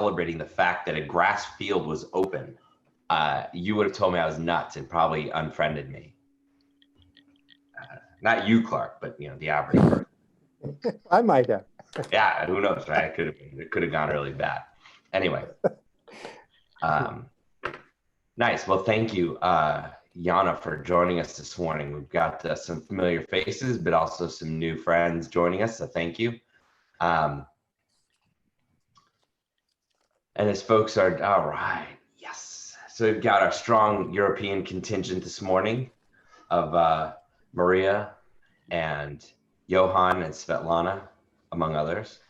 celebrating the fact that a grass field was open, you would have told me I was nuts and probably unfriended me. Not you, Clark, but the average person. I might have. Yeah, who knows, right? It could have gone really bad. Anyway, nice. Well, thank you, Jana, for joining us this morning. We've got some familiar faces, but also some new friends joining us, so thank you. And as folks are, all right, yes. So we've got our strong European contingent this morning of Maria and Johan and Svetlana, among others.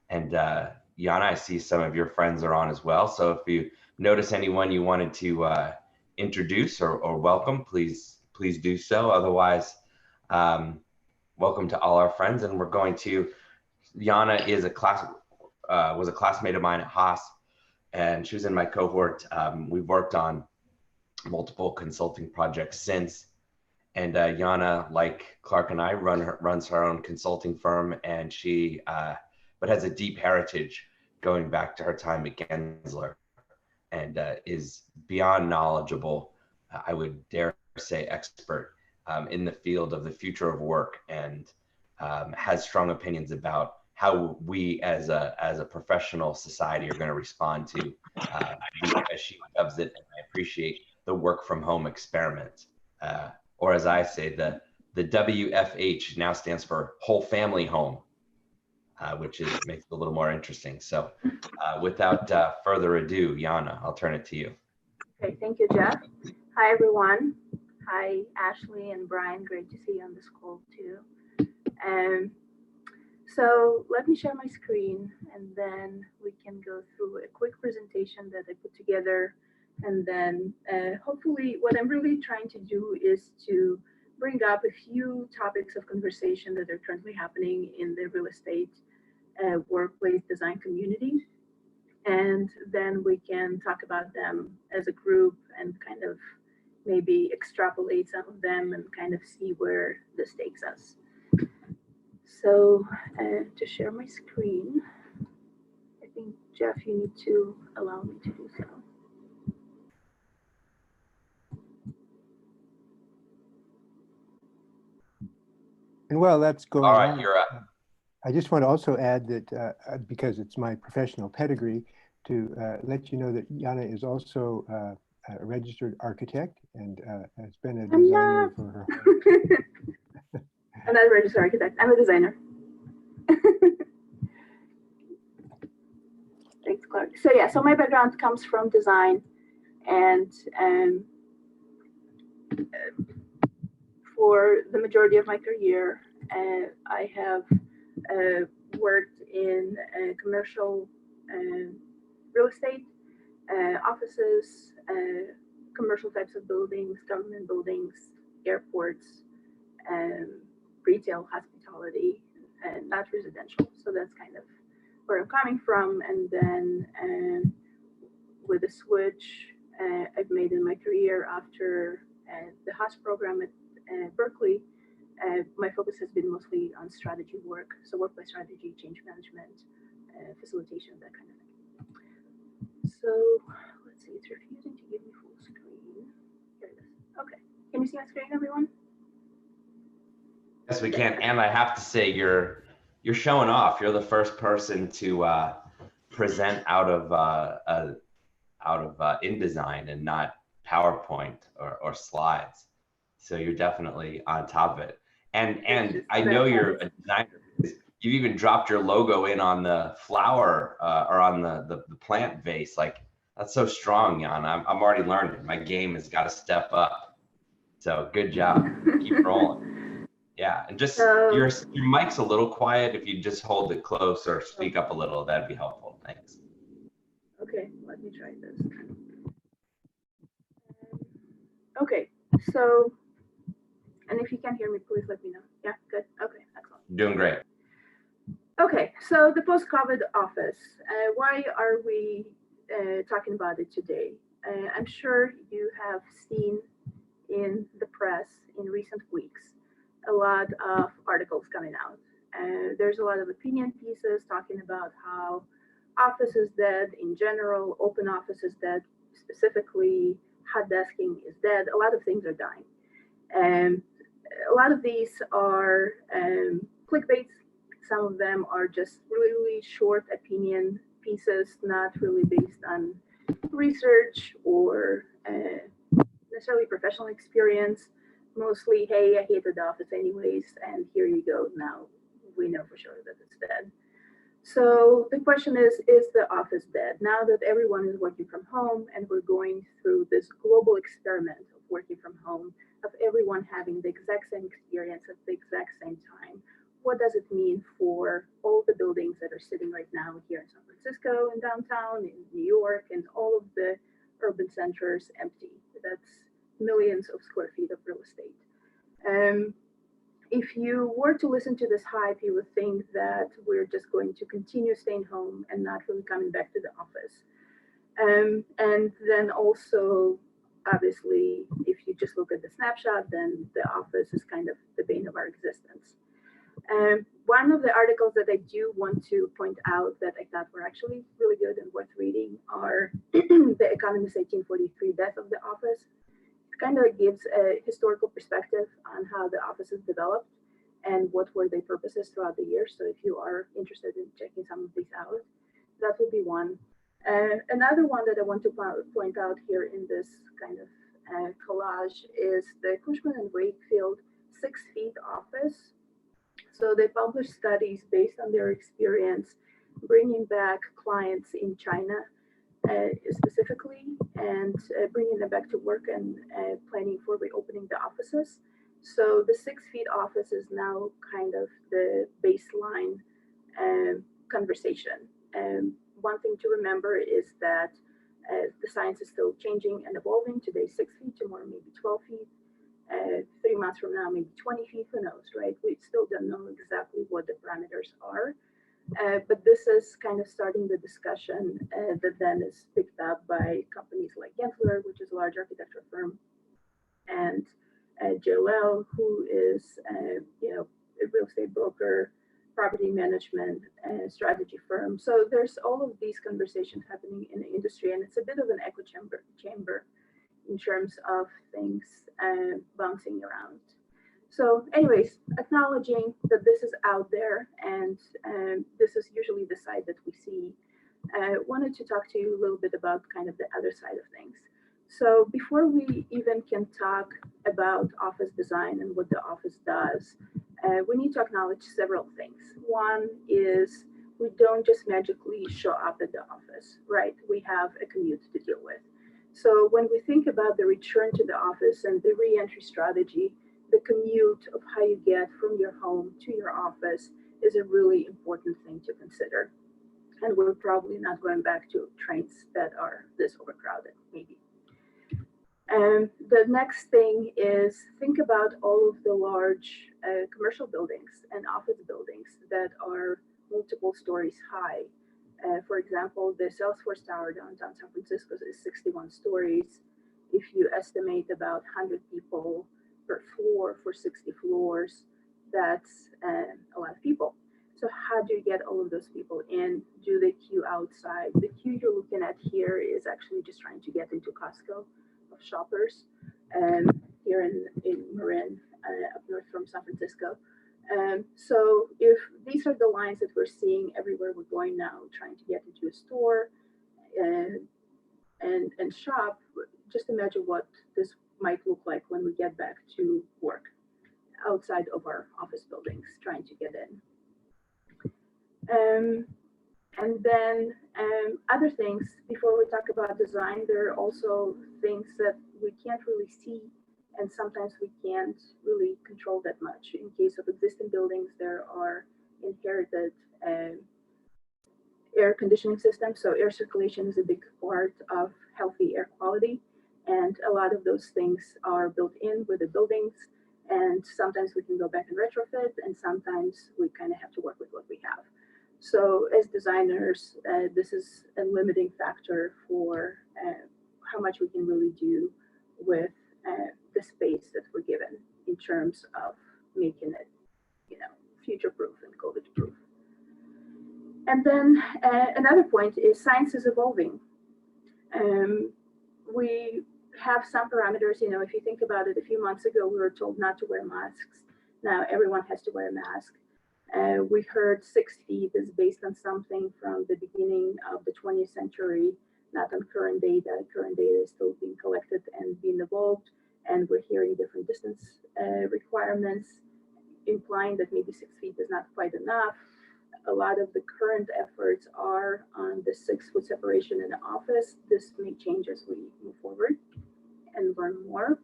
And Jana, I see some of your friends are on as well. So if you notice anyone you wanted to introduce or welcome, please do so. Otherwise, welcome to all our friends. And we're going to, Jana is was a classmate of mine at Haas, and she was in my cohort. We've worked on multiple consulting projects since. And Jana, like Clark and I, runs her own consulting firm, and she, but has a deep heritage going back to her time at Gensler, and is beyond knowledgeable, I would dare say expert in the field of the future of work, and has strong opinions about how we as a professional society are going to respond to, as she dubs it, and I appreciate, the work from home experiment. Or as I say, the WFH now stands for whole family home, which makes it a little more interesting. So without further ado, Jana, I'll turn it to you. Okay, thank you, Jeff. Hi, everyone. Hi, Ashley and Brian. Great to see you on this call too. So let me share my screen, and then we can go through a quick presentation that I put together. And then hopefully what I'm really trying to do is to bring up a few topics of conversation that are currently happening in the real estate workplace design community. And then we can talk about them as a group and kind of maybe extrapolate some of them and kind of see where this takes us. So to share my screen, I think, Jeff, you need to allow me to do so. And while that's going All right, on, you're up. I just want to also add that because it's my professional pedigree, to let you know that Jana is also a registered architect and has been a designer for her. I'm not a registered architect. I'm a designer. Thanks, Clark. So yeah, so my background comes from design, and for the majority of my career, I have worked in commercial real estate, offices, commercial types of buildings, government buildings, airports, retail, hospitality, and not residential. So that's kind of where I'm coming from. And then with a switch I've made in my career after the Haas program at Berkeley, my focus has been mostly on strategy work, so workplace strategy, change management, facilitation, that kind of thing. So let's see, it's refusing to give me full screen. Here it is. Okay, can you see my screen, everyone? Yes, we can. And I have to say, you're showing off. You're the first person to present out of InDesign and not PowerPoint or slides. So you're definitely on top of it. And I know you're a designer because you've even dropped your logo in on the flower or on the plant vase. Like, that's so strong, Jan. I'm already learning. My game has got to step up. So good job. Keep rolling. Yeah, and just your mic's a little quiet. If you just hold it close or speak up a little, that'd be helpful. Thanks. Okay, let me try this. Okay, so, and if you can hear me, please let me know. Yeah, good. Okay, excellent. Doing great. Okay, so the post-COVID office. Why are we talking about it today? I'm sure you have seen in the press in recent weeks a lot of articles coming out. There's a lot of opinion pieces talking about how office is dead in general, open office is dead, specifically hot desking is dead. A lot of things are dying. And a lot of these are clickbaits. Some of them are just really, really short opinion pieces, not really based on research or necessarily professional experience. Mostly, hey, I hated the office anyways, and here you go. Now we know for sure that it's dead. So the question is the office dead? Now that everyone is working from home and we're going through this global experiment of working from home, of everyone having the exact same experience at the exact same time, what does it mean for all the buildings that are sitting right now here in San Francisco and downtown, in New York, and all of the urban centers empty? That's millions of square feet of real estate. If you were to listen to this hype, you would think that we're just going to continue staying home and not really coming back to the office. And then also, obviously, if you just look at the snapshot, then the office is kind of the bane of our existence. One of the articles that I do want to point out that I thought were actually really good and worth reading are The Economist's 1843 Death of the Office. Kind of gives a historical perspective on how the office is developed and what were their purposes throughout the years. So if you are interested in checking some of these out, that would be one. Another one that I want to point out here in this kind of collage is the Cushman and Wakefield 6 feet office. So they published studies based on their experience bringing back clients in China specifically, and bringing them back to work and planning for reopening the offices. So the 6 feet office is now kind of the baseline conversation. One thing to remember is that the science is still changing and evolving. Today, 6 feet, tomorrow maybe 12 feet. 3 months from now, maybe 20 feet, who knows, right? We still don't know exactly what the parameters are. But this is kind of starting the discussion that then is picked up by companies like Gensler, which is a large architecture firm, and JLL, who is a real estate broker, property management strategy firm. So there's all of these conversations happening in the industry, and it's a bit of an echo chamber in terms of things bouncing around. So anyways, acknowledging that this is out there, and this is usually the side that we see, wanted to talk to you a little bit about kind of the other side of things. So before we even can talk about office design and what the office does, we need to acknowledge several things. One is we don't just magically show up at the office, right? We have a commute to deal with. So when we think about the return to the office and the re-entry strategy, the commute of how you get from your home to your office is a really important thing to consider. And we're probably not going back to trains that are this overcrowded, maybe. And the next thing is think about all of the large commercial buildings and office buildings that are multiple stories high. For example, the Salesforce Tower downtown San Francisco is 61 stories. If you estimate about 100 people per floor for 60 floors, that's a lot of people. So how do you get all of those people in? Do they queue outside? The queue you're looking at here is actually just trying to get into Costco of shoppers here in Marin, up north from San Francisco. So if these are the lines that we're seeing everywhere we're going now, trying to get into a store and shop, just imagine what this might look like when we get back to work outside of our office buildings, trying to get in. And then other things, before we talk about design, there are also things that we can't really see, and sometimes we can't really control that much. In case of existing buildings, there are inherited air conditioning systems. So air circulation is a big part of healthy air quality. And a lot of those things are built in with the buildings. And sometimes we can go back and retrofit, and sometimes we kind of have to work with what we have. So as designers, this is a limiting factor for how much we can really do with the space that we're given in terms of making it, future-proof and COVID-proof. And then another point is science is evolving. We have some parameters, if you think about it, a few months ago, we were told not to wear masks. Now everyone has to wear a mask. We heard 6 feet is based on something from the beginning of the 20th century, not on current data. Current data is still being collected and being evolved, and we're hearing different distance requirements, implying that maybe 6 feet is not quite enough. A lot of the current efforts are on the 6-foot separation in the office. This may change as we move forward and learn more.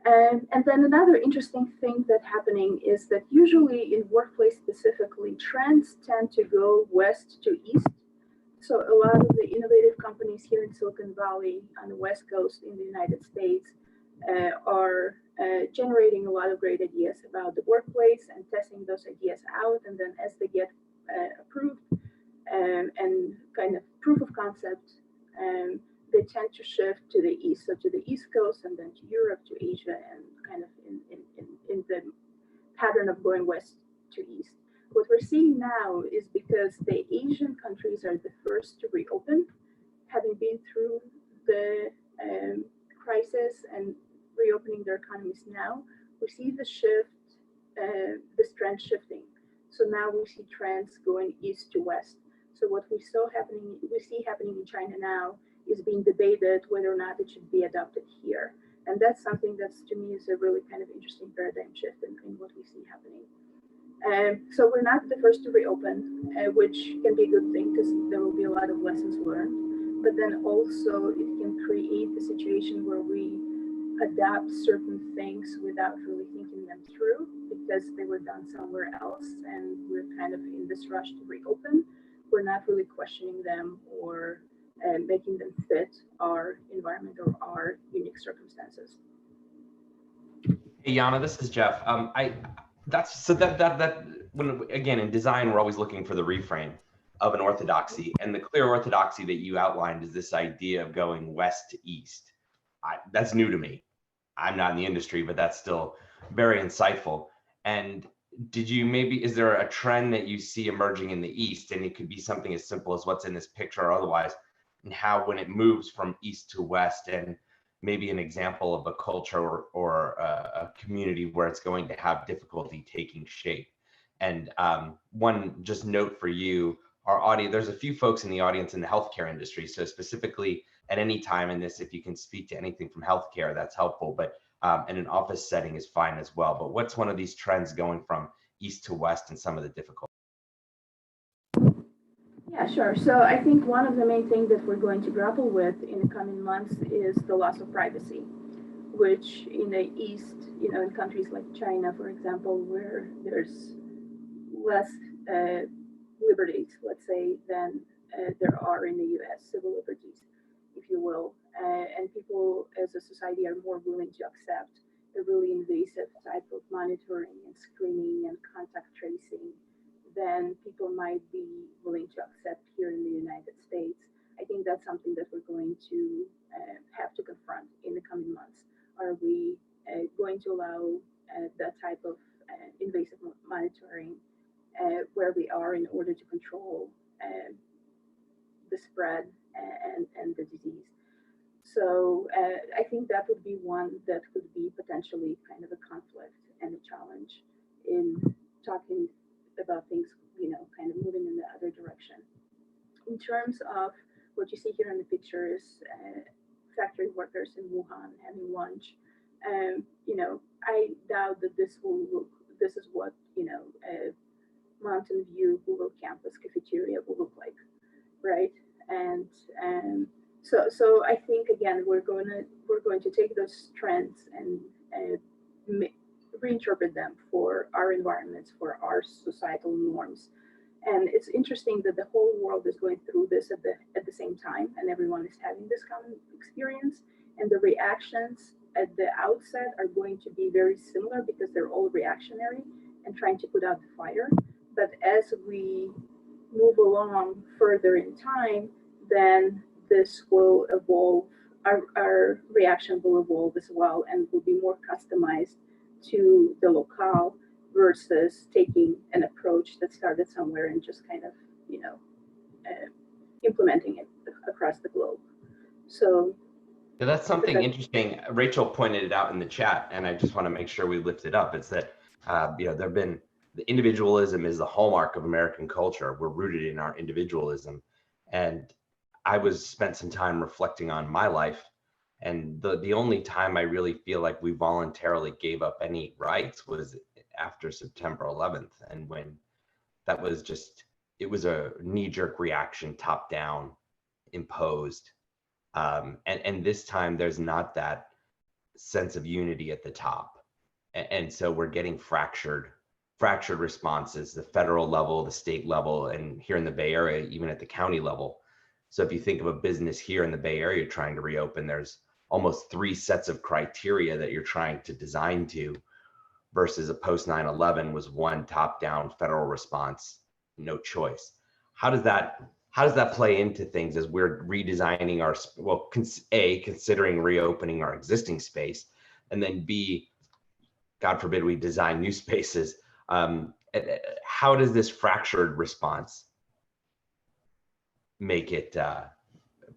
And then another interesting thing that's happening is that usually in workplace specifically, trends tend to go west to east. So a lot of the innovative companies here in Silicon Valley on the West Coast in the United States are generating a lot of great ideas about the workplace and testing those ideas out. And then as they get approved and kind of proof of concept, they tend to shift to the east, so to the East Coast and then to Europe, to Asia, and kind of in the pattern of going west to east. What we're seeing now is because the Asian countries are the first to reopen, having been through the crisis and reopening their economies now, we see the shift, this trend shifting. So now we see trends going east to west. So what we see happening in China now is being debated whether or not it should be adopted here. And that's something that's, to me, is a really kind of interesting paradigm shift in what we see happening. So we're not the first to reopen, which can be a good thing because there will be a lot of lessons learned. But then also it can create a situation where we adapt certain things without really thinking them through because they were done somewhere else and we're kind of in this rush to reopen. We're not really questioning them or making them fit our environment or our unique circumstances. Hey, Yana, this is Jeff. That when again in design, we're always looking for the reframe of an orthodoxy, and the clear orthodoxy that you outlined is this idea of going west to east. That's new to me. I'm not in the industry, but that's still very insightful. And is there a trend that you see emerging in the East? And it could be something as simple as what's in this picture or otherwise, and how when it moves from East to West, and maybe an example of a culture or a community where it's going to have difficulty taking shape. And one just note for you, our audience, there's a few folks in the audience in the healthcare industry. So specifically at any time in this, if you can speak to anything from healthcare, that's helpful. But in an office setting is fine as well. But what's one of these trends going from East to West and some of the difficulties? Yeah, sure. So I think one of the main things that we're going to grapple with in the coming months is the loss of privacy, which in the East, in countries like China, for example, where there's less liberties, let's say, than there are in the US, civil liberties, if you will. And people as a society are more willing to accept a really invasive type of monitoring and screening and contact tracing than people might be willing to accept here in the United States. I think that's something that we're going to have to confront in the coming months. Are we going to allow that type of invasive monitoring where we are in order to control the spread and the disease? So I think that would be one that could be potentially kind of a conflict and a challenge in talking about things, kind of moving in the other direction. In terms of what you see here in the picture is factory workers in Wuhan having lunch. I doubt that this is what, a Mountain View Google campus cafeteria will look like, right? And so I think again we're going to take those trends and reinterpret them for our environments, for our societal norms. And it's interesting that the whole world is going through this at the same time, and everyone is having this common experience. And the reactions at the outset are going to be very similar because they're all reactionary and trying to put out the fire. But as we move along further in time, then this will evolve, our reaction will evolve as well and will be more customized to the locale versus taking an approach that started somewhere and just kind of, implementing it across the globe. So yeah, that's something interesting. Rachel pointed it out in the chat, and I just want to make sure we lift it up. It's that, there've been, the individualism is the hallmark of American culture. We're rooted in our individualism. And I spent some time reflecting on my life. And the only time I really feel like we voluntarily gave up any rights was after September 11th. And when that was just, it was a knee-jerk reaction, top down, imposed. And this time there's not that sense of unity at the top. And so we're getting fractured responses, the federal level, the state level, and here in the Bay Area, even at the county level. So if you think of a business here in the Bay Area trying to reopen, there's almost 3 sets of criteria that you're trying to design to, versus a post 9/11 was one top-down federal response, no choice. How does that play into things as we're redesigning our, well, A, considering reopening our existing space, and then B, God forbid we design new spaces. How does this fractured response make it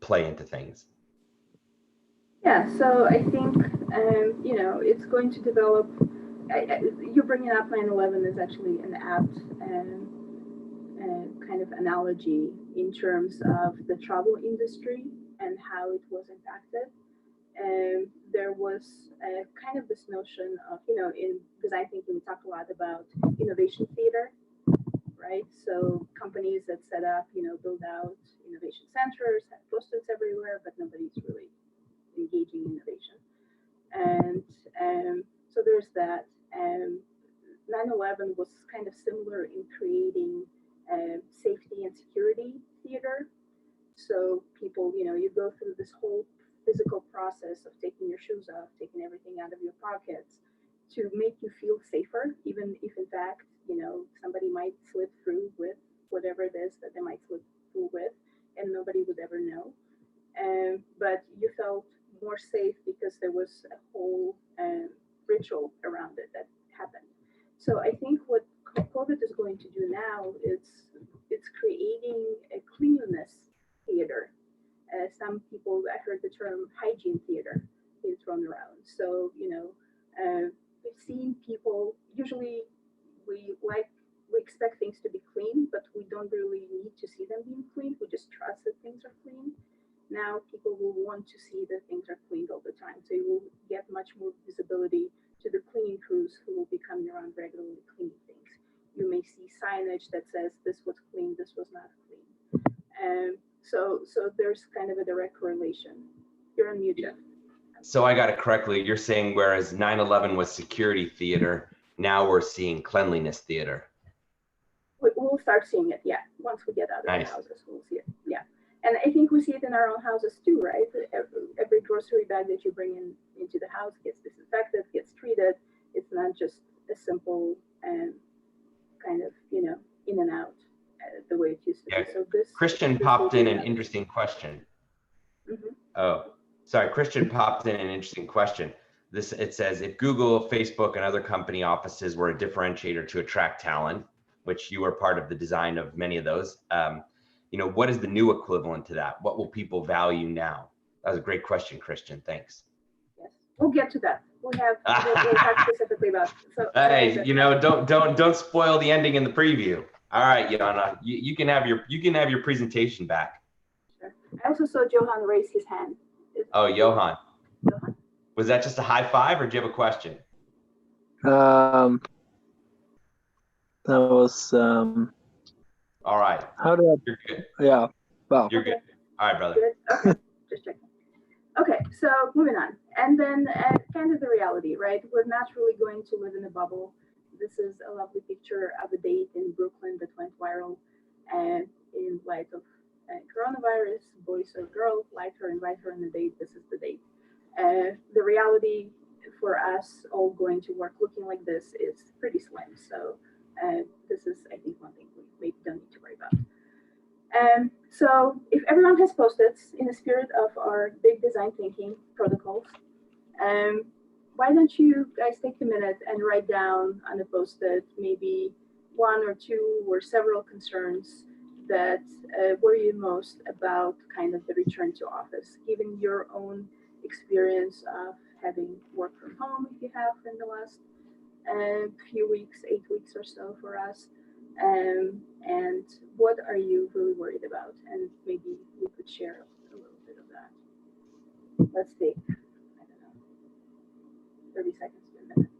play into things? Yeah, so I think, it's going to develop, you're bringing up 9/11 is actually an apt kind of analogy in terms of the travel industry and how it was impacted. There was kind of this notion of, in design thinking, we talk a lot about innovation theater, right? So companies that set up, build out innovation centers, have post-its everywhere, but nobody's really engaging in innovation. And so there's that. 9/11 was kind of similar in creating safety and security theater. So people, you go through this whole physical process of taking your shoes off, taking everything out of your pockets to make you feel safer, even if in fact, somebody might slip through with whatever it is that they might slip through with, and nobody would ever know. But you felt more safe because there was a whole ritual around it that happened. So I think what COVID is going to do now is it's creating a cleanliness theater. Some people, I heard the term hygiene theater being thrown around. So, we've seen people, usually we expect things to be clean, but we don't really need to see them being clean. We just trust that things are clean. Now people will want to see that things are cleaned all the time. So you will get much more visibility to the cleaning crews who will be coming around regularly cleaning things. You may see signage that says this was clean, this was not clean. So there's kind of a direct correlation. You're on mute, Jeff. So I got it correctly. You're saying whereas 9/11 was security theater, now we're seeing cleanliness theater. We'll start seeing it, yeah. Once we get out of the houses, we'll see it, yeah. And I think we see it in our own houses too, right? Every grocery bag that you bring into the house gets disinfected, gets treated. It's not just a simple kind of, in and out the way it used to be. So Christian popped in an interesting question. Mm-hmm. Oh, sorry. Christian popped in an interesting question. It says, if Google, Facebook, and other company offices were a differentiator to attract talent, which you were part of the design of many of those, what is the new equivalent to that? What will people value now? That was a great question, Christian. Thanks. Yes, we'll get to that. We'll talk specifically about. So, hey, don't spoil the ending in the preview. All right, Jana, you can have your presentation back. Sure. I also saw Johan raise his hand. Oh, Johan. Was that just a high five, or do you have a question? That was. All right. How do I? You're good. Yeah. Wow. You're good. All right, brother. Good. Okay. Just checking. Okay, so moving on. And then kind of the reality, right? We're not really going to live in a bubble. This is a lovely picture of a date in Brooklyn that went viral in light of coronavirus. Boy or girl, like her, invite her on a date. This is the date. The reality for us all going to work looking like this is pretty slim. So this is, I think, one thing we maybe don't need to worry about. So if everyone has Post-its in the spirit of our big design thinking protocols, why don't you guys take a minute and write down on a post-it maybe one or two or several concerns that worry you most about kind of the return to office, given your own experience of having worked from home, if you have in the last few weeks, 8 weeks or so for us. And what are you really worried about? And maybe we could share a little bit of that. Let's take, I don't know, 30 seconds to a minute.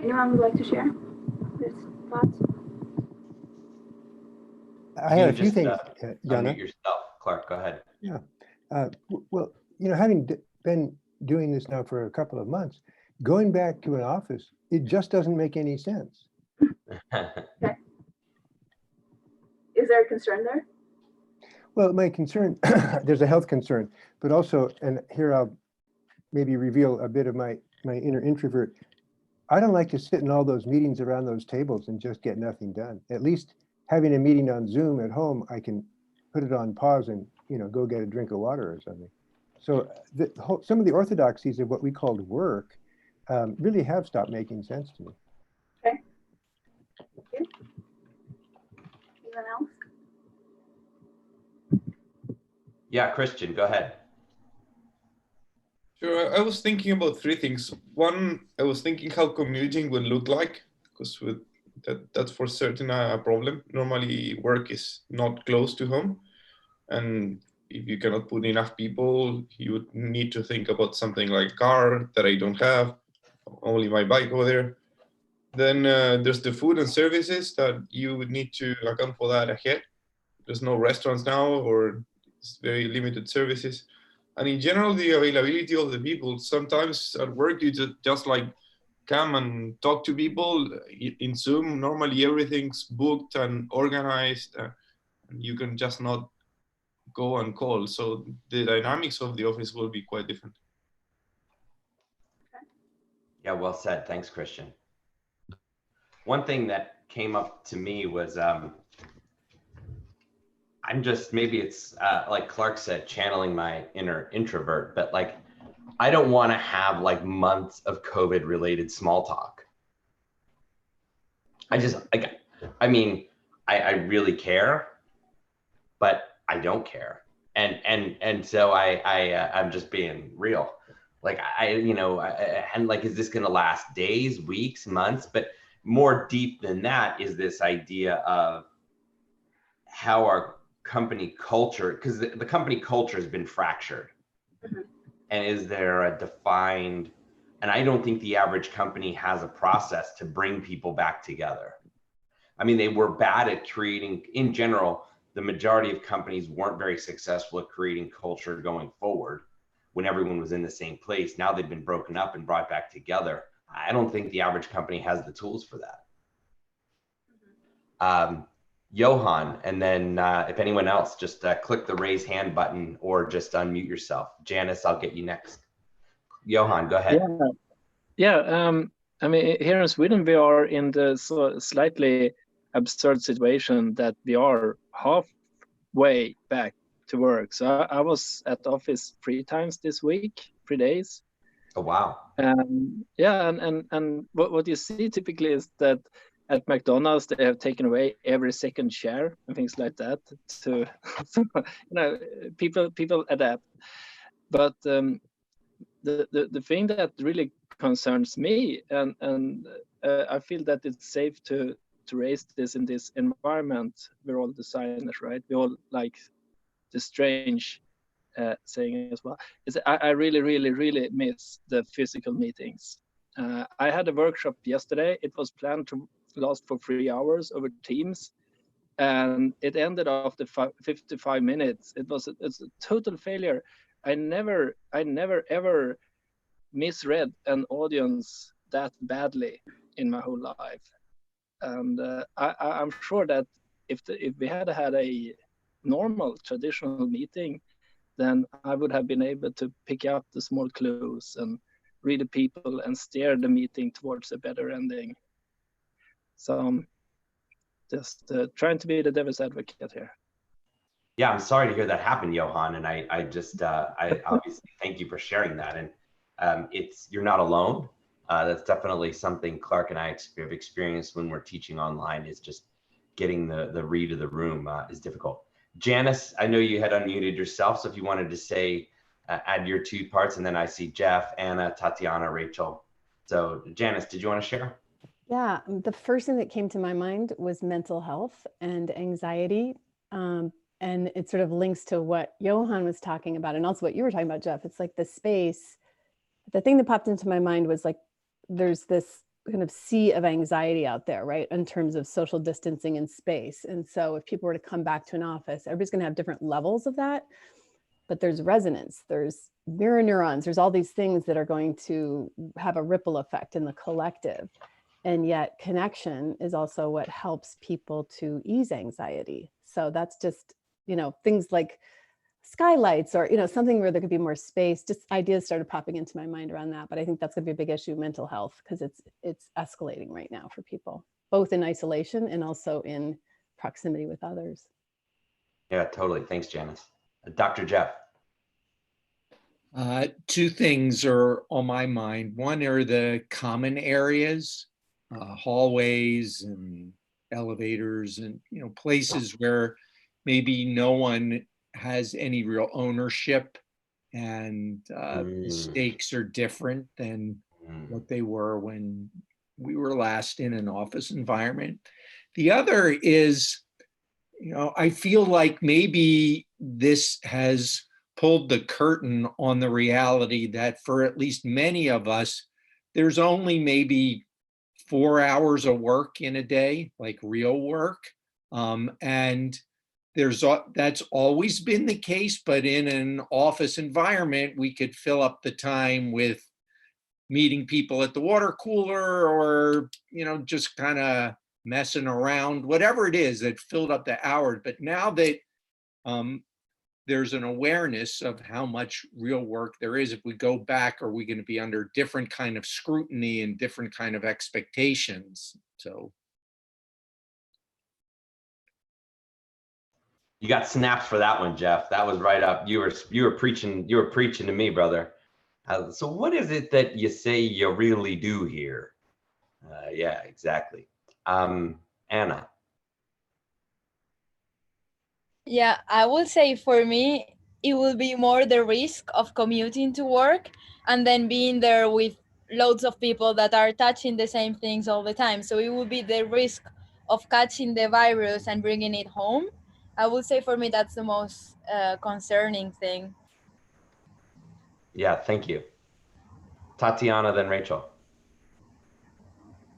Anyone would like to share this thoughts? I had a few Just, things, Unmute Yana. yourself, Clark. Go ahead. Yeah. Well, having been doing this now for a couple of months, going back to an office, it just doesn't make any sense. Okay. Is there a concern there? Well, my concern, there's a health concern, but also, and here I'll maybe reveal a bit of my inner introvert. I don't like to sit in all those meetings around those tables and just get nothing done. At least having a meeting on Zoom at home, I can put it on pause and go get a drink of water or something. So some of the orthodoxies of what we called work really have stopped making sense to me. Okay. Thank you. Anyone else? Yeah, Christian, go ahead. Sure, I was thinking about three things. One, I was thinking how commuting would look like, because with that's for certain a problem. Normally, work is not close to home, and if you cannot put enough people, you would need to think about something like car that I don't have, only my bike over there. Then there's the food and services that you would need to account for that ahead. There's no restaurants now, or it's very limited services. And in general, the availability of the people. Sometimes at work, you just like come and talk to people in Zoom. Normally, everything's booked and organized, and you can just not go and call. So the dynamics of the office will be quite different. Yeah, well said. Thanks, Christian. One thing that came up to me was I'm just, maybe it's like Clark said, channeling my inner introvert, but like, I don't want to have like months of COVID related small talk. I just like, I mean, I really care, but I don't care. And so I'm just being real. Like and like, is this going to last days, weeks, months? But more deep than that is this idea of how our company culture, because the company culture has been fractured. Mhm. And is there a defined, and I don't think the average company has a process to bring people back together. I mean, they were bad at creating, in general, the majority of companies weren't very successful at creating culture going forward when everyone was in the same place. Now they've been broken up and brought back together. I don't think the average company has the tools for that. Johan, and then if anyone else, just click the raise hand button or just unmute yourself. Janice, I'll get you next. Johan, go ahead. Yeah. I mean, here in Sweden, we are in the slightly absurd situation that we are halfway back to work. So I was at the office 3 times this week, 3 days. Oh, wow. Yeah, and what you see typically is that at McDonald's they have taken away every second chair and things like that to people adapt. But the thing that really concerns me, and I feel that it's safe to raise this in this environment. We're all designers, right? We all like the strange saying as well, is I really miss the physical meetings. I had a workshop yesterday. It was planned to last for 3 hours over Teams, and it ended after 55 minutes. It's a total failure. I never ever misread an audience that badly in my whole life. And I'm sure that if we had had a normal traditional meeting, then I would have been able to pick up the small clues and read the people and steer the meeting towards a better ending. So just trying to be the devil's advocate here. Yeah, I'm sorry to hear that happen, Johan. And I obviously thank you for sharing that. And you're not alone. That's definitely something Clark and I have experienced when we're teaching online, is just getting the read of the room is difficult. Janice, I know you had unmuted yourself. So if you wanted to say, add your 2 parts, and then I see Jeff, Anna, Tatiana, Rachel. So Janice, did you want to share? Yeah, the first thing that came to my mind was mental health and anxiety. And it sort of links to what Johan was talking about, and also what you were talking about, Jeff. It's like the space. The thing that popped into my mind was like, there's this kind of sea of anxiety out there, right? In terms of social distancing and space. And so if people were to come back to an office, everybody's going to have different levels of that. But there's resonance, there's mirror neurons, there's all these things that are going to have a ripple effect in the collective. And yet connection is also what helps people to ease anxiety. So that's just, things like skylights or, something where there could be more space. Just ideas started popping into my mind around that. But I think that's going to be a big issue, mental health, because it's escalating right now for people, both in isolation and also in proximity with others. Yeah, totally. Thanks, Janice. Dr. Jeff. 2 things are on my mind. One are the common areas, hallways and elevators, and places where maybe no one has any real ownership, and the stakes are different than what they were when we were last in an office environment. The other is, I feel like maybe this has pulled the curtain on the reality that for at least many of us, there's only maybe 4 hours of work in a day, like real work. And that's always been the case, but in an office environment, we could fill up the time with meeting people at the water cooler, or, just kind of messing around, whatever it is that filled up the hours. But now that there's an awareness of how much real work there is, if we go back, are we going to be under different kind of scrutiny and different kind of expectations? So You got snaps for that one, Jeff. That was right up. You were preaching to me, brother. So what is it that you say you really do here? Yeah, exactly. Anna. Yeah, I would say for me, it will be more the risk of commuting to work and then being there with loads of people that are touching the same things all the time. So it would be the risk of catching the virus and bringing it home. I would say for me, that's the most concerning thing. Yeah, thank you. Tatiana, then Rachel.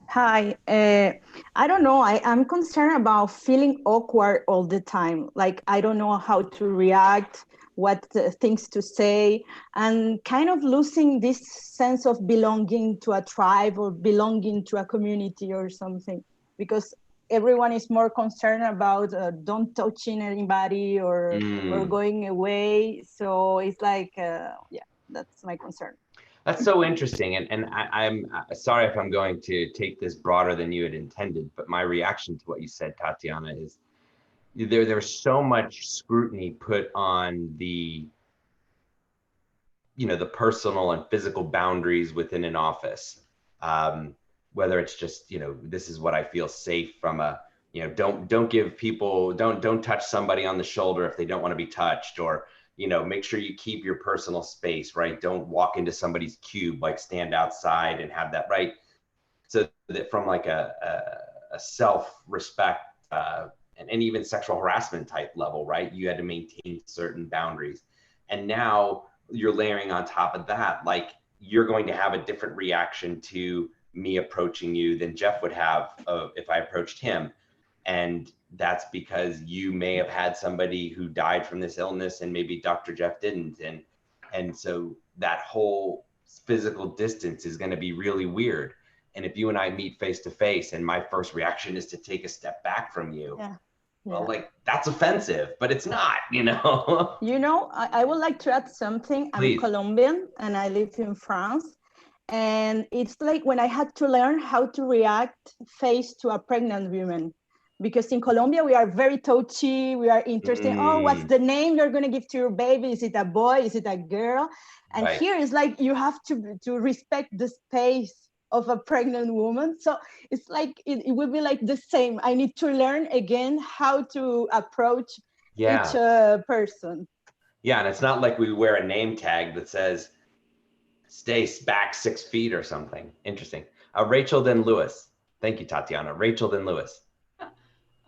Hi, I don't know. I'm concerned about feeling awkward all the time. Like, I don't know how to react, what things to say, and kind of losing this sense of belonging to a tribe or belonging to a community or something, because everyone is more concerned about don't touching anybody or going away. So it's like, yeah, that's my concern. That's so interesting. And I'm sorry if I'm going to take this broader than you had intended, but my reaction to what you said, Tatiana, is there's so much scrutiny put on the personal and physical boundaries within an office. Whether it's just, this is what I feel safe from don't give people, don't touch somebody on the shoulder if they don't want to be touched, or make sure you keep your personal space, right? Don't walk into somebody's cube, like stand outside and have that, right? So that from like a self-respect and even sexual harassment type level, right? You had to maintain certain boundaries. And now you're layering on top of that, like you're going to have a different reaction to me approaching you than Jeff would have if I approached him. And that's because you may have had somebody who died from this illness and maybe Dr. Jeff didn't. And so that whole physical distance is going to be really weird. And if you and I meet face to face and my first reaction is to take a step back from you, well, like that's offensive, but it's not, you know. You know, I would like to add something. Please. I'm Colombian and I live in France. And it's like when I had to learn how to react face to a pregnant woman. Because in Colombia, we are very touchy. We are interested. Oh, what's the name you're going to give to your baby? Is it a boy? Is it a girl? And here it's like you have to respect the space of a pregnant woman. So it's like, it will be like the same. I need to learn again how to approach each person. Yeah, and it's not like we wear a name tag that says, stay back 6 feet or something. Interesting. Rachel, then Lewis. Thank you, Tatiana. Rachel, then Lewis.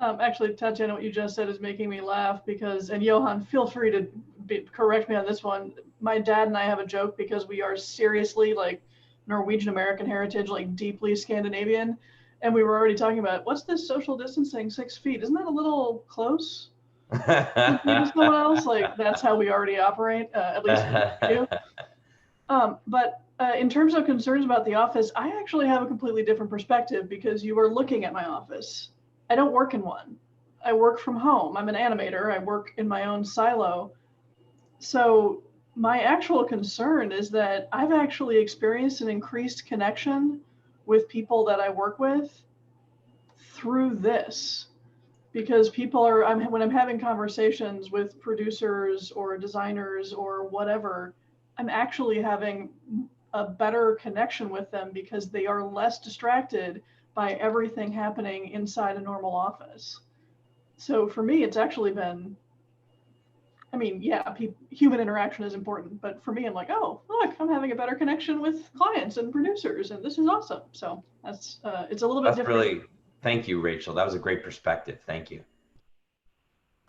Actually, Tatiana, what you just said is making me laugh because, and Johan, feel free to correct me on this one. My dad and I have a joke because we are seriously like Norwegian American heritage, like deeply Scandinavian. And we were already talking about, what's this social distancing 6 feet? Isn't that a little close? To someone else? Like, that's how we already operate, at least we do. But in terms of concerns about the office, I actually have a completely different perspective because you are looking at my office. I don't work in one. I work from home. I'm an animator. I work in my own silo. So my actual concern is that I've actually experienced an increased connection with people that I work with through this. Because people are, when I'm having conversations with producers or designers or whatever, I'm actually having a better connection with them because they are less distracted by everything happening inside a normal office. So for me, it's actually been, I mean, yeah, human interaction is important, but for me, I'm like, oh, look, I'm having a better connection with clients and producers, and this is awesome. So that's, it's a little bit different. Really, thank you, Rachel. That was a great perspective. Thank you.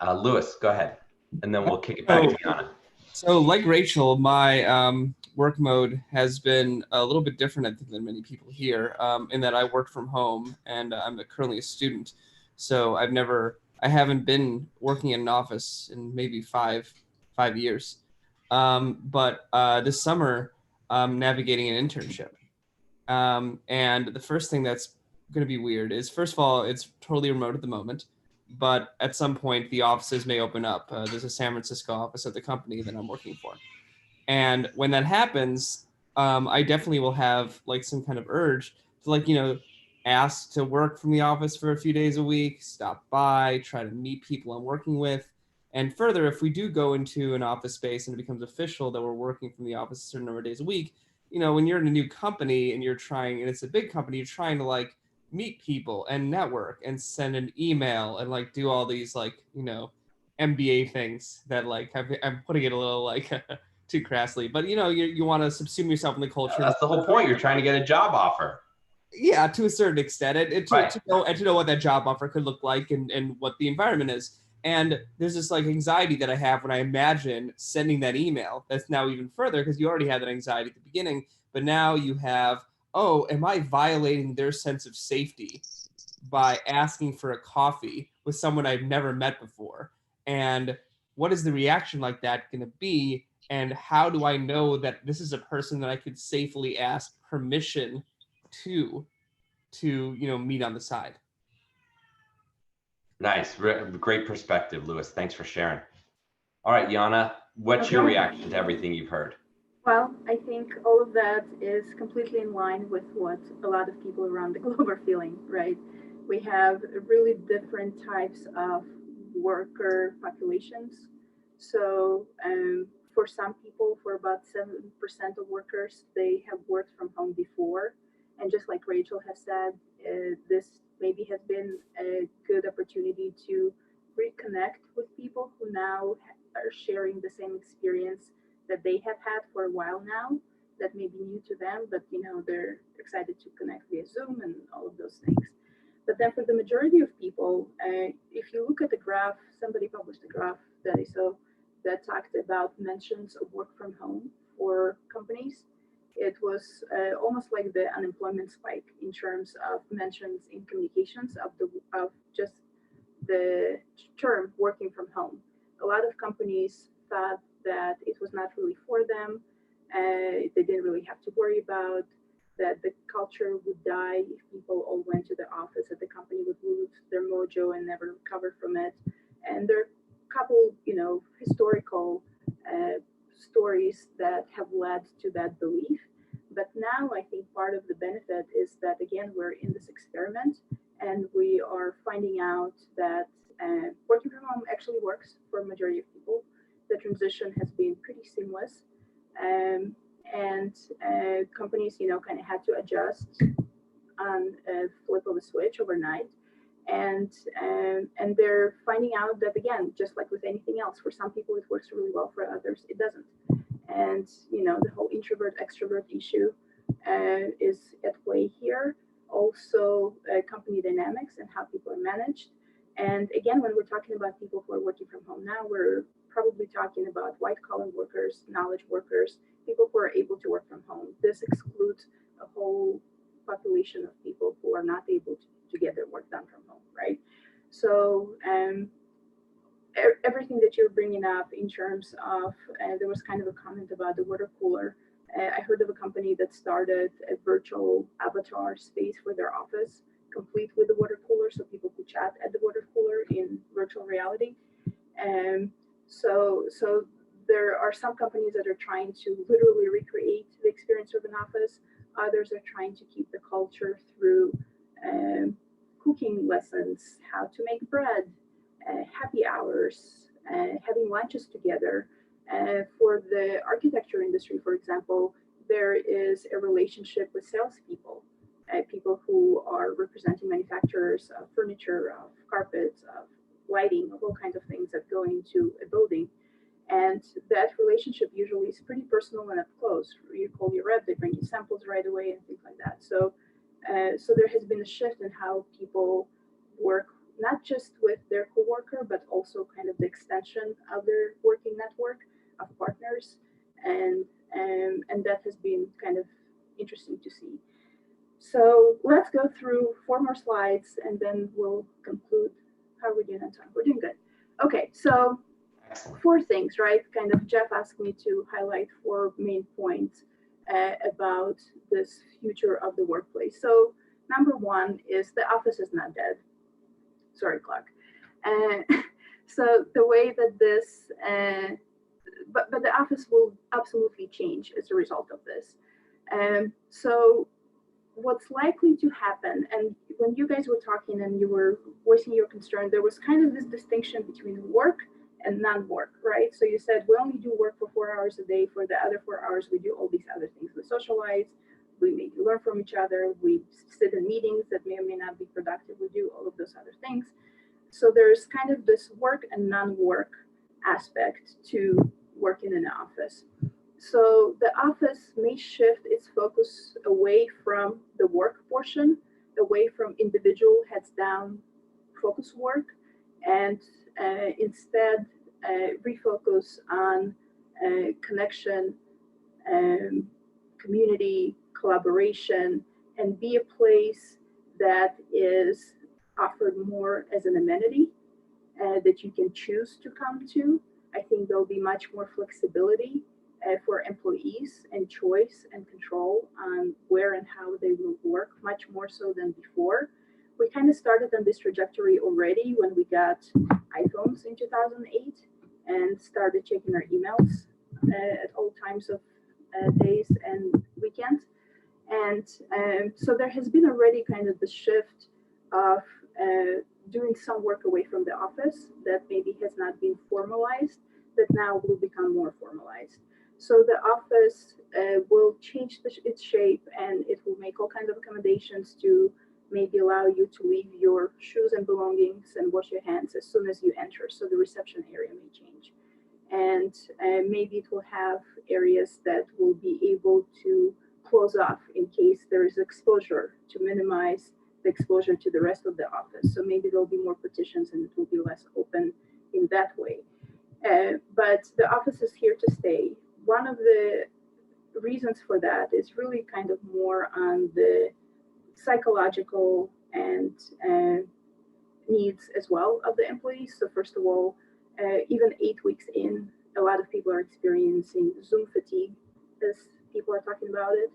Lewis, go ahead, and then we'll kick it back to Yana. So like Rachel, my work mode has been a little bit different, I think, than many people here, in that I work from home and I'm currently a student. So I haven't been working in an office in maybe five years. But this summer, I'm navigating an internship. And the first thing that's going to be weird is, first of all, it's totally remote at the moment. But at some point, the offices may open up. There's a San Francisco office at the company that I'm working for. And when that happens, I definitely will have like some kind of urge to, like, you know, ask to work from the office for a few days a week, stop by, try to meet people I'm working with. And further, if we do go into an office space and it becomes official that we're working from the office a certain number of days a week, you know, when you're in a new company and it's a big company, you're trying to like meet people and network and send an email and like do all these like, you know, MBA things that like I'm putting it a little like too crassly, but you know, you want to subsume yourself in the culture. That's the whole point. You're trying to get a job offer. Yeah, to a certain extent, to know what that job offer could look like and what the environment is. And there's this like anxiety that I have when I imagine sending that email. That's now even further because you already had that anxiety at the beginning, but now you have, oh, am I violating their sense of safety by asking for a coffee with someone I've never met before? And what is the reaction like that going to be? And how do I know that this is a person that I could safely ask permission to you know, meet on the side? Nice, great perspective, Lewis. Thanks for sharing. All right, Yana, what's your reaction to everything you've heard? Well, I think all of that is completely in line with what a lot of people around the globe are feeling, right? We have really different types of worker populations. So for some people, for about 7% of workers, they have worked from home before. And just like Rachel has said, this maybe has been a good opportunity to reconnect with people who now are sharing the same experience that they have had for a while now, that may be new to them, but you know, they're excited to connect via Zoom and all of those things. But then for the majority of people, if you look at the graph, somebody published a graph that I saw that talked about mentions of work from home for companies. It almost like the unemployment spike in terms of mentions in communications of just the term working from home. A lot of companies thought that it was not really for them. They didn't really have to worry about that the culture would die if people all went to the office, that the company would lose their mojo and never recover from it. And there are a couple, historical stories that have led to that belief. But now I think part of the benefit is that, again, we're in this experiment and we are finding out that working from home actually works for a majority of people. The transition has been pretty seamless. And companies, kind of had to adjust on a flip of a switch overnight. And they're finding out that, again, just like with anything else, for some people it works really well, for others it doesn't. And the whole introvert extrovert issue is at play here. Also, company dynamics and how people are managed. And again, when we're talking about people who are working from home now, we're probably talking about white collar workers, knowledge workers, people who are able to work from home. This excludes a whole population of people who are not able to get their work done from home, right? So everything that you're bringing up in terms of, there was kind of a comment about the water cooler. I heard of a company that started a virtual avatar space for their office, complete with the water cooler, so people could chat at the water cooler in virtual reality. And so there are some companies that are trying to literally recreate the experience of an office. Others are trying to keep the culture through cooking lessons, how to make bread, happy hours, having lunches together. For the architecture industry, for example, there is a relationship with salespeople, people who are representing manufacturers of furniture, of carpets, of lighting, of all kinds of things that go into a building. And that relationship usually is pretty personal and up close. You call your rep, they bring you samples right away and things like that. So there has been a shift in how people work, not just with their coworker, but also kind of the extension of their working network of partners. And that has been kind of interesting to see. So let's go through 4 more slides and then we'll conclude. How are we doing on time? We're doing good. Okay, so 4 things, right? Kind of Jeff asked me to highlight 4 main points about this future of the workplace. So number 1 is the office is not dead. Sorry, Clark. So the way that this, but the office will absolutely change as a result of this. So what's likely to happen, and when you guys were talking and you were voicing your concern, there was kind of this distinction between work and non-work, right? So you said, we only do work for 4 hours a day. For the other 4 hours, we do all these other things. We socialize, we maybe learn from each other, we sit in meetings that may or may not be productive, we do all of those other things. So there's kind of this work and non-work aspect to working in an office. So the office may shift its focus away from the work portion, away from individual heads down focus work, and instead refocus on connection, community, collaboration, and be a place that is offered more as an amenity that you can choose to come to. I think there'll be much more flexibility for employees and choice and control on where and how they will work, much more so than before. We kind of started on this trajectory already when we got iPhones in 2008 and started checking our emails at all times of days and weekends. And so there has been already kind of the shift of doing some work away from the office that maybe has not been formalized, that now will become more formalized. So the office will change its shape, and it will make all kinds of accommodations to maybe allow you to leave your shoes and belongings and wash your hands as soon as you enter. So the reception area may change. And maybe it will have areas that will be able to close off in case there is exposure, to minimize the exposure to the rest of the office. So maybe there'll be more partitions and it will be less open in that way. But the office is here to stay. One of the reasons for that is really kind of more on the psychological and needs as well of the employees. So first of all, even 8 weeks in, a lot of people are experiencing Zoom fatigue, as people are talking about it.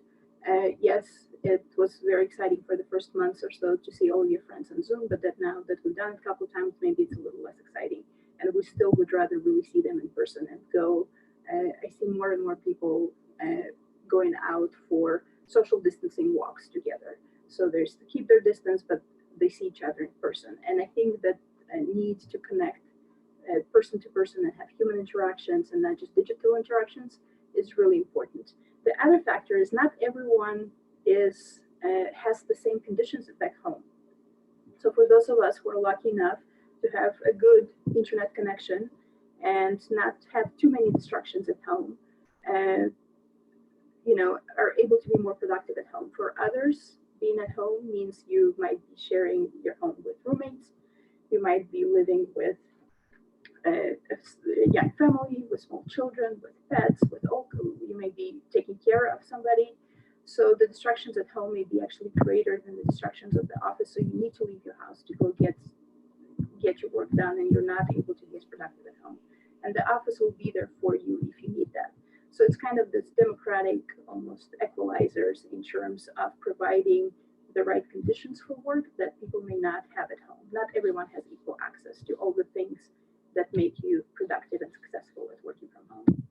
Yes, it was very exciting for the first months or so to see all your friends on Zoom, but that now that we've done it a couple of times, maybe it's a little less exciting. And we still would rather really see them in person and go. I see more and more people going out for social distancing walks together. So there's to keep their distance, but they see each other in person. And I think that need to connect person to person and have human interactions and not just digital interactions is really important. The other factor is not everyone is has the same conditions back home. So for those of us who are lucky enough to have a good internet connection and not have too many distractions at home, are able to be more productive at home. For others, being at home means you might be sharing your home with roommates, you might be living with a young family, with small children, with pets, you may be taking care of somebody. So the distractions at home may be actually greater than the distractions of the office. So you need to leave your house to go get your work done, and you're not able to be as productive at home. And the office will be there for you if you need that. So it's kind of this democratic, almost equalizers in terms of providing the right conditions for work that people may not have at home. Not everyone has equal access to all the things that make you productive and successful at working from home.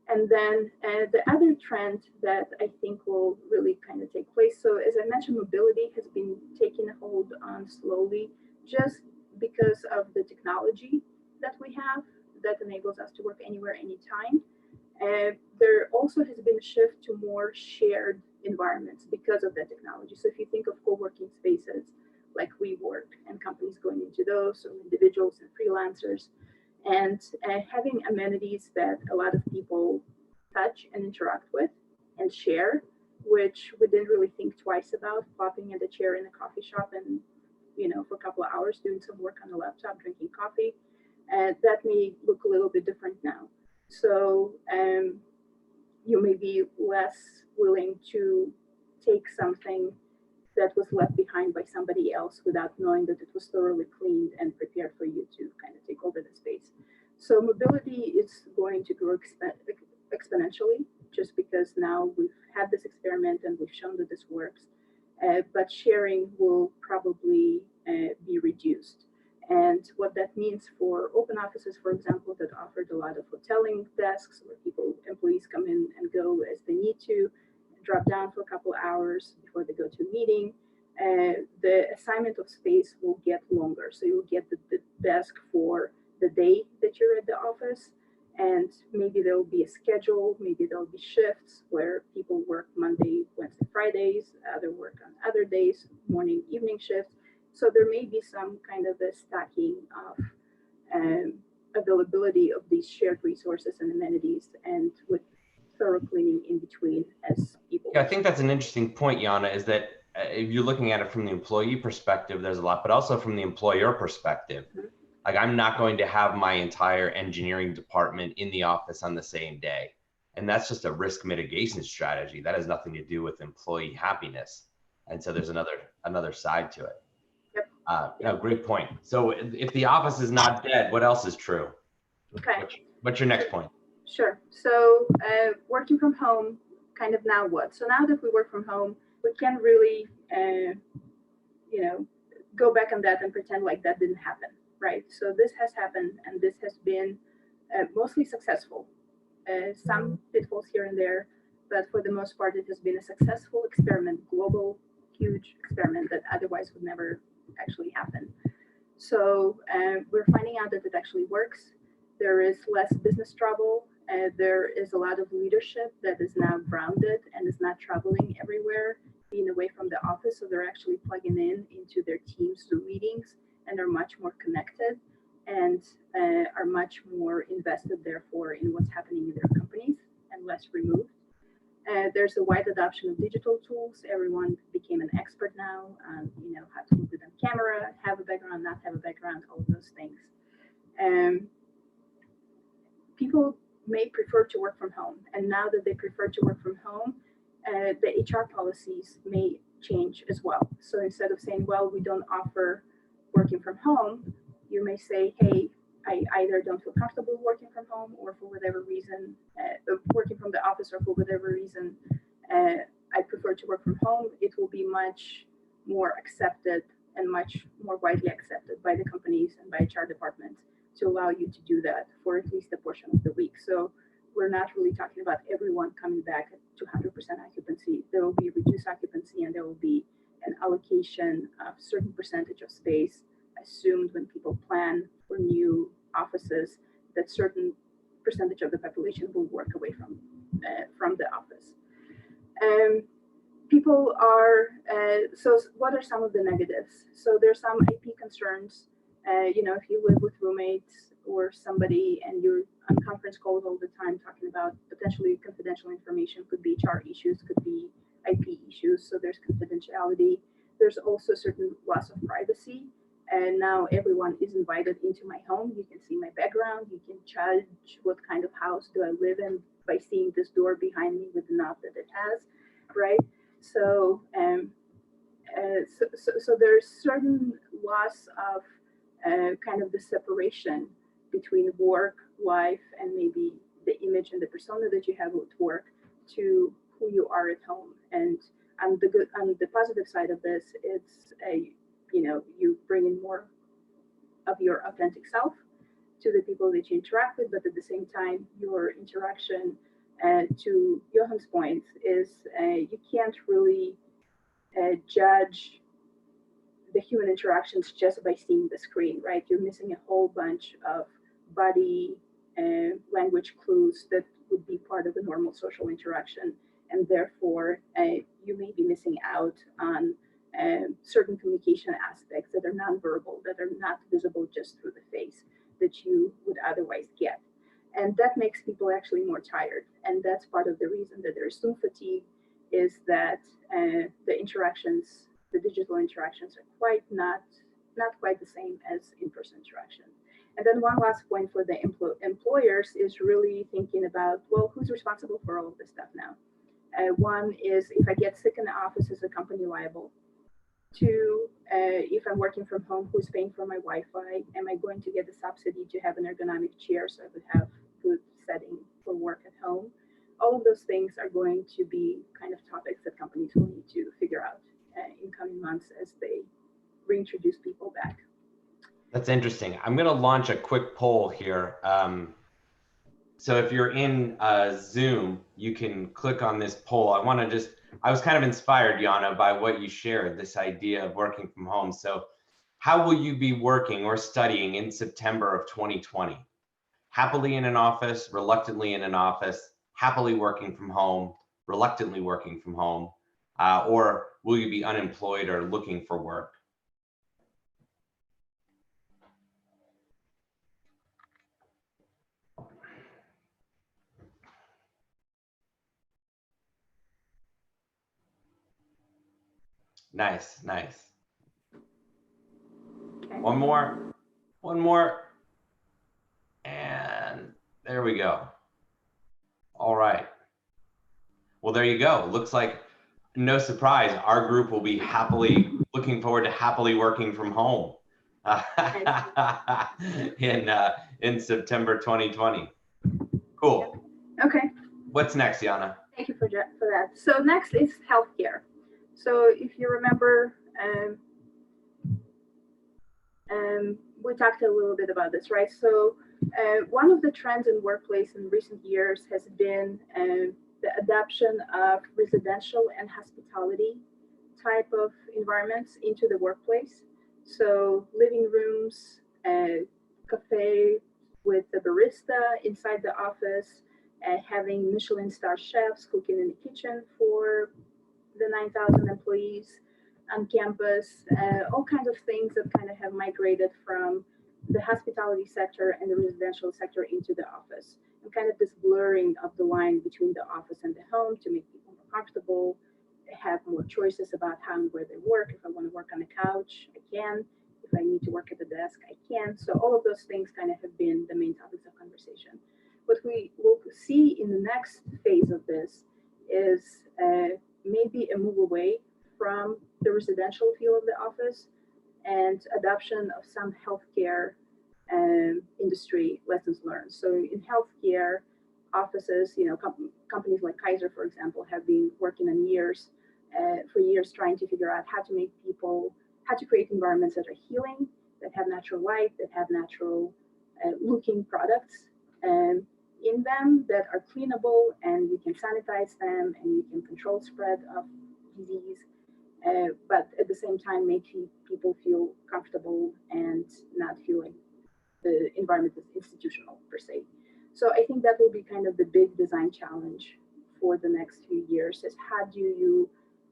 And then the other trend that I think will really kind of take place. So as I mentioned, mobility has been taking a hold on slowly just because of the technology that we have that enables us to work anywhere, anytime. There also has been a shift to more shared environments because of that technology. So if you think of co-working spaces like WeWork and companies going into those, or individuals and freelancers, and having amenities that a lot of people touch and interact with and share, which we didn't really think twice about, plopping in the chair in a coffee shop and, for a couple of hours doing some work on the laptop, drinking coffee. That may look a little bit different now. So you may be less willing to take something that was left behind by somebody else without knowing that it was thoroughly cleaned and prepared for you to kind of take over the space. So mobility is going to grow exponentially just because now we've had this experiment and we've shown that this works, but sharing will probably be reduced. And what that means for open offices, for example, that offered a lot of hoteling desks where employees come in and go as they need to, drop down for a couple hours before they go to a meeting. The assignment of space will get longer. So you'll get the desk for the day that you're at the office. And maybe there will be a schedule, maybe there'll be shifts where people work Monday, Wednesday, Fridays, other work on other days, morning, evening shifts. So there may be some kind of a stacking of availability of these shared resources and amenities, and with thorough cleaning in between as people. Yeah, I think that's an interesting point, Jana, is that if you're looking at it from the employee perspective, there's a lot, but also from the employer perspective. Mm-hmm. Like, I'm not going to have my entire engineering department in the office on the same day. And that's just a risk mitigation strategy. That has nothing to do with employee happiness. And so there's another side to it. Yep. Great point. So if the office is not dead, what else is true? Okay. What's your next point? Sure. So working from home, kind of now what? So now that we work from home, we can really, go back on that and pretend like that didn't happen, right? So this has happened, and this has been mostly successful. Some pitfalls here and there, but for the most part, it has been a successful experiment, global, huge experiment that otherwise would never actually happen. So we're finding out that it actually works. There is less business travel. There is a lot of leadership that is now grounded and is not traveling everywhere, being away from the office. So they're actually plugging into their teams' Zoom meetings, and are much more connected and are much more invested, therefore, in what's happening in their companies and less removed. There's a wide adoption of digital tools. Everyone became an expert now on, how to look at the camera, have a background, not have a background, all of those things. People may prefer to work from home. And now that they prefer to work from home, the HR policies may change as well. So instead of saying, well, we don't offer working from home, you may say, hey, I either don't feel comfortable working from home, or for whatever reason, working from the office, or for whatever reason, I prefer to work from home. It will be much more accepted and much more widely accepted by the companies and by HR departments to allow you to do that for at least a portion of the week. So we're not really talking about everyone coming back to 100% occupancy. There will be reduced occupancy, and there will be an allocation of certain percentage of space assumed when people plan for new offices, that certain percentage of the population will work away from the office. People are, so what are some of the negatives? So there's some IP concerns. If you live with roommates or somebody and you're on conference calls all the time talking about potentially confidential information, could be HR issues, could be IP issues, so there's confidentiality. There's also certain loss of privacy. And now everyone is invited into my home. You can see my background. You can judge what kind of house do I live in by seeing this door behind me with the knob that it has, right? So, so there's certain loss of kind of the separation between work, life, and maybe the image and the persona that you have at work to who you are at home. And on the positive side of this, it's you bring in more of your authentic self to the people that you interact with, but at the same time, your interaction, to Johan's point, is you can't really judge the human interactions just by seeing the screen, right? You're missing a whole bunch of body language clues that would be part of a normal social interaction, and therefore you may be missing out on certain communication aspects that are nonverbal, that are not visible just through the face, that you would otherwise get. And that makes people actually more tired. And that's part of the reason that there's Zoom fatigue, is that the interactions, the digital interactions, are not quite the same as in-person interaction. And then one last point for the employers is really thinking about, well, who's responsible for all of this stuff now? One is, if I get sick in the office, is the company liable? Two, if I'm working from home, who's paying for my Wi-Fi? Am I going to get the subsidy to have an ergonomic chair so I would have good setting for work at home? All of those things are going to be kind of topics that companies will need to figure out in coming months as they reintroduce people back. That's interesting. I'm going to launch a quick poll here. So if you're in Zoom, you can click on this poll. I was kind of inspired, Jana, by what you shared, this idea of working from home. So how will you be working or studying in September of 2020? Happily in an office, reluctantly in an office, happily working from home, reluctantly working from home, or will you be unemployed or looking for work? Nice, nice. Okay. One more. And there we go. All right. Well, there you go. Looks like, no surprise, our group will be looking forward to happily working from home in September 2020. Cool. Okay. What's next, Jana? Thank you for that. So next is healthcare. So if you remember, we talked a little bit about this, right? So one of the trends in workplace in recent years has been the adoption of residential and hospitality type of environments into the workplace. So living rooms, cafe with a barista inside the office, having Michelin star chefs cooking in the kitchen for the 9,000 employees on campus, all kinds of things that kind of have migrated from the hospitality sector and the residential sector into the office, and kind of this blurring of the line between the office and the home to make people more comfortable, have more choices about how and where they work. If I want to work on the couch, I can. If I need to work at the desk, I can. So all of those things kind of have been the main topics of conversation. what we will see in the next phase of this is maybe a move away from the residential feel of the office and adoption of some healthcare industry lessons learned. So in healthcare offices, companies like Kaiser, for example, have been working on for years trying to figure out how to create environments that are healing, that have natural light, that have natural looking products in them, that are cleanable, and you can sanitize them and you can control spread of disease, but at the same time make people feel comfortable and not feeling the environment is institutional per se. So I think that will be kind of the big design challenge for the next few years, is how do you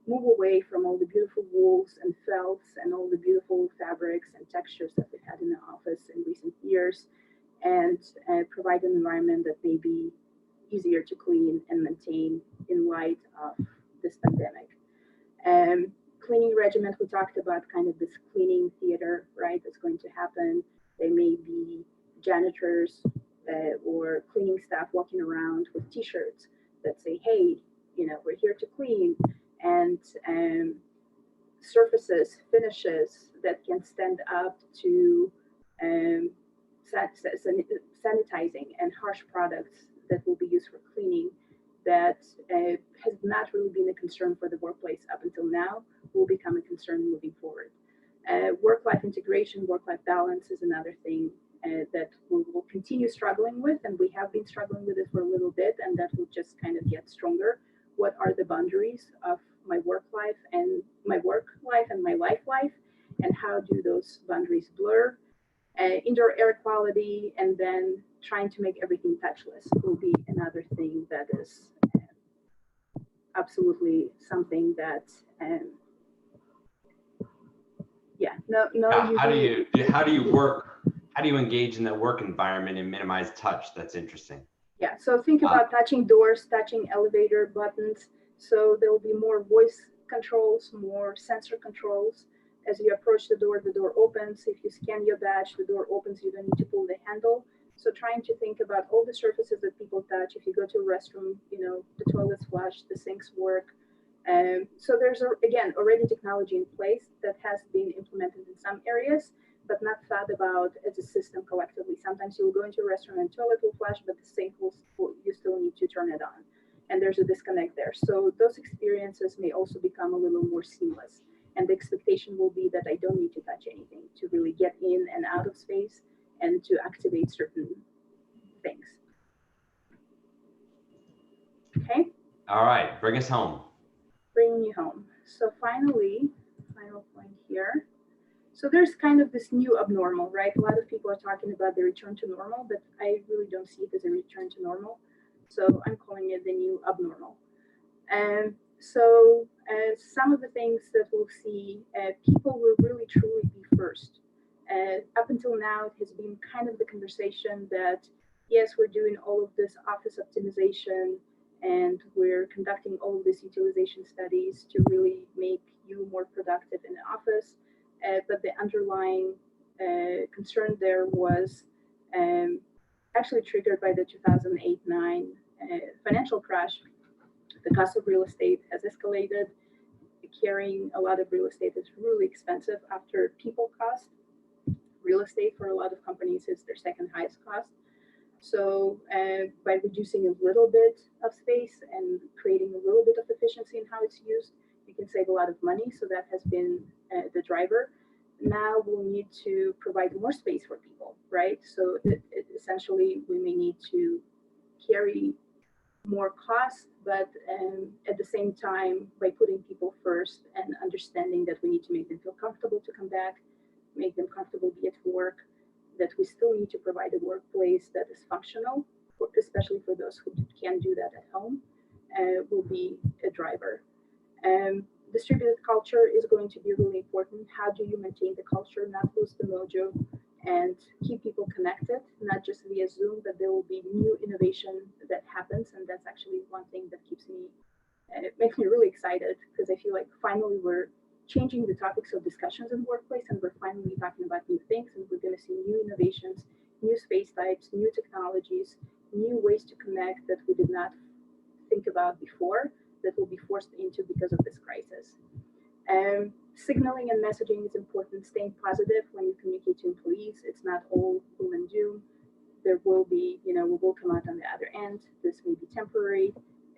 move away from all the beautiful wools and felts and all the beautiful fabrics and textures that we've had in the office in recent years, and provide an environment that may be easier to clean and maintain in light of this pandemic. Cleaning regimen, we talked about kind of this cleaning theater, right, that's going to happen. There may be janitors or cleaning staff walking around with t-shirts that say, hey, we're here to clean, and surfaces, finishes that can stand up to sanitizing and harsh products that will be used for cleaning that has not really been a concern for the workplace up until now, will become a concern moving forward. Work-life integration, work-life balance is another thing that we will continue struggling with, and we have been struggling with it for a little bit, and that will just kind of get stronger. What are the boundaries of my work life and my life, and how do those boundaries blur? Indoor air quality, and then trying to make everything touchless will be another thing that is absolutely something that how do you engage in that work environment and minimize touch? That's interesting. Yeah, so think about touching doors, touching elevator buttons. So there will be more voice controls, more sensor controls. As you approach the door opens. If you scan your badge, the door opens, you don't need to pull the handle. So trying to think about all the surfaces that people touch. If you go to a restroom, the toilets flush, the sinks work. So there's, again, already technology in place that has been implemented in some areas, but not thought about as a system collectively. Sometimes you will go into a restaurant and toilet will flush, but the sink you still need to turn it on. And there's a disconnect there. So those experiences may also become a little more seamless. And the expectation will be that I don't need to touch anything to really get in and out of space and to activate certain things. Okay? All right, bring us home. Bringing you home. So finally, final point here. So there's kind of this new abnormal, right? A lot of people are talking about the return to normal, but I really don't see it as a return to normal. So I'm calling it the new abnormal. And so some of the things that we'll see, people will really truly be first. Up until now, it has been kind of the conversation that, yes, we're doing all of this office optimization and we're conducting all of these utilization studies to really make you more productive in the office. But the underlying concern there was actually triggered by the 2008-9 financial crash. The cost of real estate has escalated. Carrying a lot of real estate is really expensive after people cost. Real estate for a lot of companies is their second highest cost. So by reducing a little bit of space and creating a little bit of efficiency in how it's used, you can save a lot of money. So that has been the driver. Now we'll need to provide more space for people, right? So essentially we may need to carry more costs, but at the same time, by putting people first and understanding that we need to make them feel comfortable to come back, make them comfortable be at work, that we still need to provide a workplace that is functional, especially for those who can't do that at home, will be a driver. Distributed culture is going to be really important. How do you maintain the culture, not lose the mojo, and keep people connected, not just via Zoom, but there will be new innovation that happens. And that's actually one thing that it makes me really excited, because I feel like finally we're changing the topics of discussions in the workplace, and we're finally talking about new things, and we're going to see new innovations, new space types, new technologies, new ways to connect that we did not think about before that we'll be forced into because of this crisis. Signaling and messaging is important. Staying positive when you communicate to employees. It's not all boom and doom. There will be, we will come out on the other end. This may be temporary,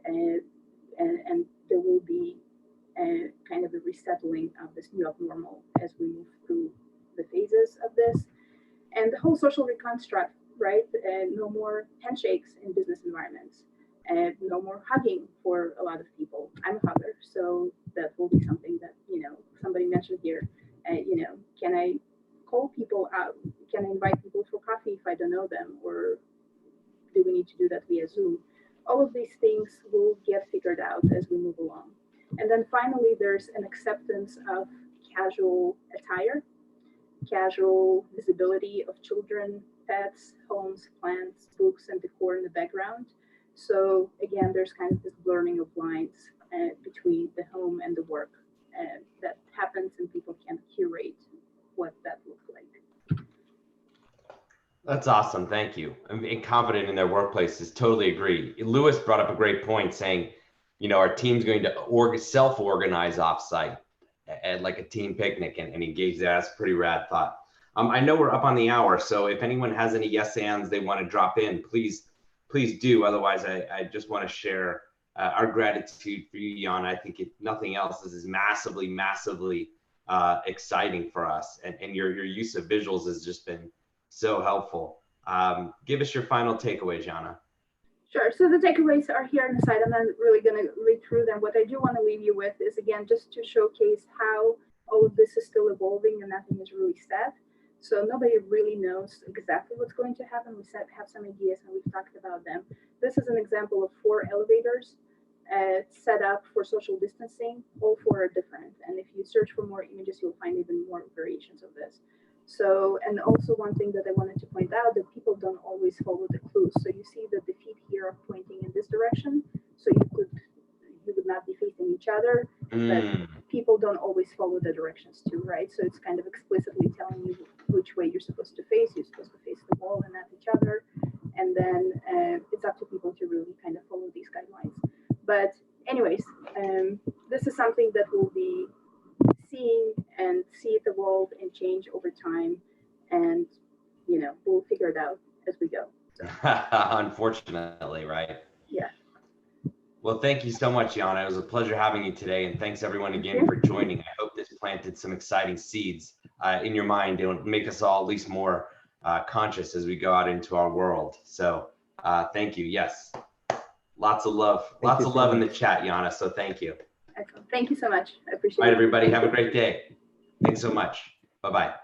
and there will be kind of a resettling of this new abnormal as we move through the phases of this. And the whole social reconstruct, right? No more handshakes in business environments, and no more hugging for a lot of people. I'm a hugger, so that will be something that, somebody mentioned here. Can I call people out? Can I invite people for coffee if I don't know them? Or do we need to do that via Zoom? All of these things will get figured out as we move along. And then finally, there's an acceptance of casual attire, casual visibility of children, pets, homes, plants, books, and decor in the background. So again, there's kind of this blurring of lines between the home and the work that happens, and people can curate what that looks like. That's awesome. Thank you. I'm confident in their workplaces. Totally agree. Lewis brought up a great point saying, our team's going to self-organize offsite at like a team picnic and engage that. That's a pretty rad thought. I know we're up on the hour, so if anyone has any yes ands they want to drop in, please do. Otherwise, I just want to share our gratitude for you, Jana. I think if nothing else, this is massively exciting for us, and your use of visuals has just been so helpful. Give us your final takeaways, Jana. Sure. So the takeaways are here on the side. I'm not really going to read through them. What I do want to leave you with is, again, just to showcase how all of this is still evolving and nothing is really set. So nobody really knows exactly what's going to happen. We have some ideas and we've talked about them. This is an example of 4 elevators set up for social distancing. All 4 are different. And if you search for more images, you'll find even more variations of this. So, and also one thing that I wanted to point out, that people don't always follow the clues. So you see that the feet here are pointing in this direction. So you would not be facing each other, but people don't always follow the directions too, right? So it's kind of explicitly telling you which way you're supposed to face. You're supposed to face the wall and not each other. And then it's up to people to really kind of follow these guidelines. But anyways, this is something that we'll be seeing and see it evolve and change over time. And, we'll figure it out as we go. So. Unfortunately, right? Yeah. Well, thank you so much, Jana. It was a pleasure having you today. And thanks everyone again for joining. I hope this planted some exciting seeds in your mind. It'll make us all at least more conscious as we go out into our world. So thank you. Yes. Lots of love. Lots of love in the chat, Jana. So thank you. Excellent. Thank you so much. I appreciate it. All right, everybody. Have a great day. Thanks so much. Bye-bye.